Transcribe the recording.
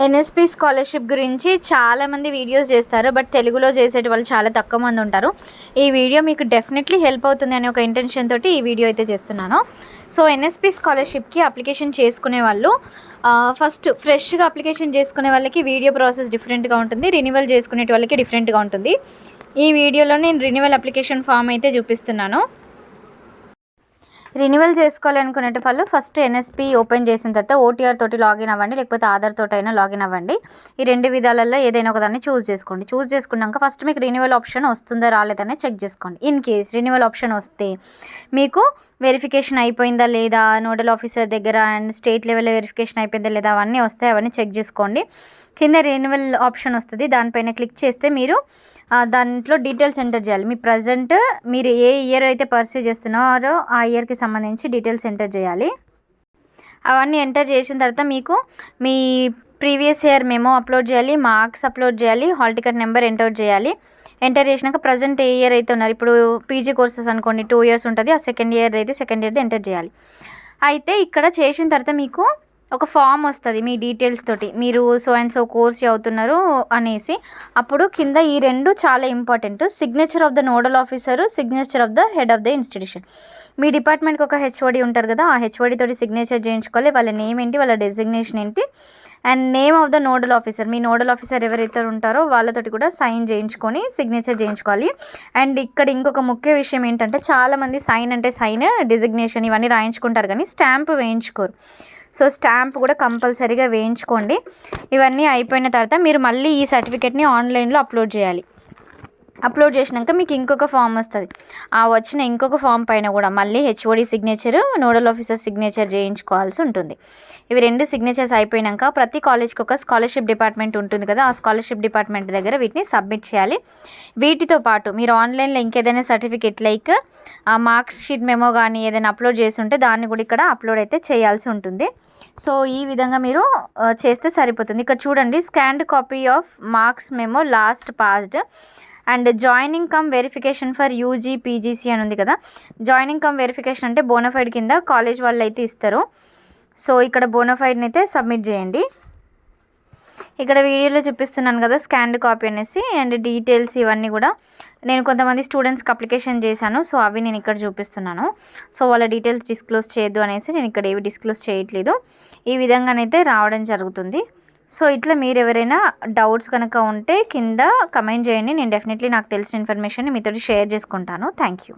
NSP scholarship గురించి చాలామంది videos చేస్తారు, బట్ తెలుగులో చేసేటి వాళ్ళు చాలా తక్కువ మంది ఉంటారు. ఈ వీడియో మీకు డెఫినెట్లీ హెల్ప్ అవుతుంది అనే ఒక ఇంటెన్షన్ తోటి ఈ వీడియో అయితే చేస్తున్నాను. సో ఎన్ఎస్పి స్కాలర్షిప్కి అప్లికేషన్ చేసుకునే వాళ్ళు ఫస్ట్ ఫ్రెష్గా అప్లికేషన్ చేసుకునే వాళ్ళకి వీడియో ప్రాసెస్ డిఫరెంట్గా ఉంటుంది, రెన్యువల్ చేసుకునే వాళ్ళకి డిఫరెంట్గా ఉంటుంది. ఈ వీడియోలో నేను రెన్యువల్ అప్లికేషన్ ఫామ్ అయితే చూపిస్తున్నాను. రెన్యువల్ చేసుకోవాలనుకునే వాళ్ళు ఫస్ట్ ఎన్ఎస్పి ఓపెన్ చేసిన తర్వాత ఓటీఆర్ తోటి లాగిన్ అవ్వండి, లేకపోతే ఆధార్ తోటి అయినా లాగిన్ అవ్వండి. ఈ రెండు విధాలలో ఏదైనా ఒక దాన్ని చూస్ చేసుకోండి. చూస్ చేసుకున్నాక ఫస్ట్ మీకు రెన్యువల్ ఆప్షన్ వస్తుందా రాలేదనే చెక్ చేసుకోండి. ఇన్ కేస్ రెన్యువల్ ఆప్షన్ వస్తే మీకు వెరిఫికేషన్ అయిపోయిందా లేదా, నోడల్ ఆఫీసర్ దగ్గర అండ్ స్టేట్ లెవెల్లో వెరిఫికేషన్ అయిపోయిందా లేదా అవన్నీ వస్తాయి, అవన్నీ చెక్ చేసుకోండి. కింద రెన్యువల్ ఆప్షన్ వస్తుంది, దానిపైన క్లిక్ చేస్తే మీరు దాంట్లో డీటెయిల్స్ ఎంటర్ చేయాలి. మీ ప్రజెంట్ మీరు ఏ ఇయర్ అయితే పర్సూ చేస్తున్నారో ఆ ఇయర్కి సంబంధించి డీటెయిల్స్ ఎంటర్ చేయాలి. అవన్నీ ఎంటర్ చేసిన తర్వాత మీకు మీ ప్రీవియస్ ఇయర్ మెమో అప్లోడ్ చేయాలి, మార్క్స్ అప్లోడ్ చేయాలి, హాల్ టికెట్ నెంబర్ ఎంటర్ చేయాలి. ఎంటర్ చేసినాక ప్రజెంట్ ఏ ఇయర్ అయితే ఉన్నారు, ఇప్పుడు పీజీ కోర్సెస్ అనుకోండి 2 years ఉంటుంది, ఆ సెకండ్ ఇయర్ అయితే సెకండ్ ఇయర్ది ఎంటర్ చేయాలి. అయితే ఇక్కడ చేసిన తర్వాత మీకు ఒక ఫామ్ వస్తుంది మీ డీటెయిల్స్ తోటి, మీరు సో అండ్ సో కోర్స్ చదువుతున్నారు అనేసి. అప్పుడు కింద ఈ రెండు చాలా important, signature of the nodal officer, signature of the head of the institution. మీ డిపార్ట్మెంట్కి ఒక హెచ్ఓడి ఉంటారు కదా, ఆ హెచ్ఓడి తోటి సిగ్నేచర్ చేయించుకోవాలి. వాళ్ళ నేమ్ ఏంటి, వాళ్ళ డెసిగ్నేషన్ ఏంటి, and name of the nodal officer, me nodal officer ఎవరైతే ఉంటారో వాళ్ళతోటి కూడా సైన్ చేయించుకొని సిగ్నేచర్ చేయించుకోవాలి. అండ్ ఇక్కడ ఇంకొక ముఖ్య విషయం ఏంటంటే, చాలామంది సైన్ అంటే సైన్, డెసిగ్నేషన్ ఇవన్నీ రాయించుకుంటారు కానీ స్టాంప్ వేయించుకోరు. సో స్టాంప్ కూడా కంపల్సరీగా వేయించుకోండి. ఇవన్నీ అయిపోయిన తర్వాత మీరు మళ్ళీ ఈ సర్టిఫికేట్ని ఆన్లైన్లో అప్లోడ్ చేయాలి. అప్లోడ్ చేసినాక మీకు ఇంకొక ఫామ్ వస్తుంది. ఆ వచ్చిన ఇంకొక ఫామ్ పైన కూడా మళ్ళీ HOD signature, nodal officer signature చేయించుకోవాల్సి ఉంటుంది. ఇవి రెండు సిగ్నేచర్స్ అయిపోయినాక ప్రతి కాలేజ్కి ఒక స్కాలర్షిప్ డిపార్ట్మెంట్ ఉంటుంది కదా, ఆ స్కాలర్షిప్ డిపార్ట్మెంట్ దగ్గర వీటిని సబ్మిట్ చేయాలి. వీటితో పాటు మీరు ఆన్లైన్లో ఇంకేదైనా certificate like marks sheet memo కానీ ఏదైనా అప్లోడ్ చేసి ఉంటే దాన్ని కూడా ఇక్కడ అప్లోడ్ అయితే చేయాల్సి ఉంటుంది. సో ఈ విధంగా మీరు చేస్తే సరిపోతుంది. ఇక్కడ చూడండి, scanned copy of marks memo last passed and joining come verification for UG PGC అని ఉంది కదా. జాయినింగ్ కమ్ వెరిఫికేషన్ అంటే బోనఫైడ్ కింద కాలేజ్ వాళ్ళు అయితే ఇస్తారు. సో ఇక్కడ బోనఫైడ్ని అయితే సబ్మిట్ చేయండి. ఇక్కడ వీడియోలో చూపిస్తున్నాను కదా స్కాన్డ్ కాపీ అనేసి, అండ్ డీటెయిల్స్ ఇవన్నీ కూడా నేను కొంతమంది స్టూడెంట్స్కి అప్లికేషన్ చేశాను, సో అవి నేను ఇక్కడ చూపిస్తున్నాను. సో వాళ్ళ డీటెయిల్స్ డిస్క్లోజ్ చేయొద్దు అనేసి నేను ఇక్కడ ఏవి డిస్క్లోజ్ చేయట్లేదు. ఈ విధంగానైతే రావడం జరుగుతుంది. సో ఇట్లా మీరు ఎవరైనా డౌట్స్ కనుక ఉంటే కింద కమెంట్ చేయండి, నేను డెఫినెట్లీ నాకు తెలిసిన ఇన్ఫర్మేషన్ మీతో షేర్ చేసుకుంటాను. Thank you.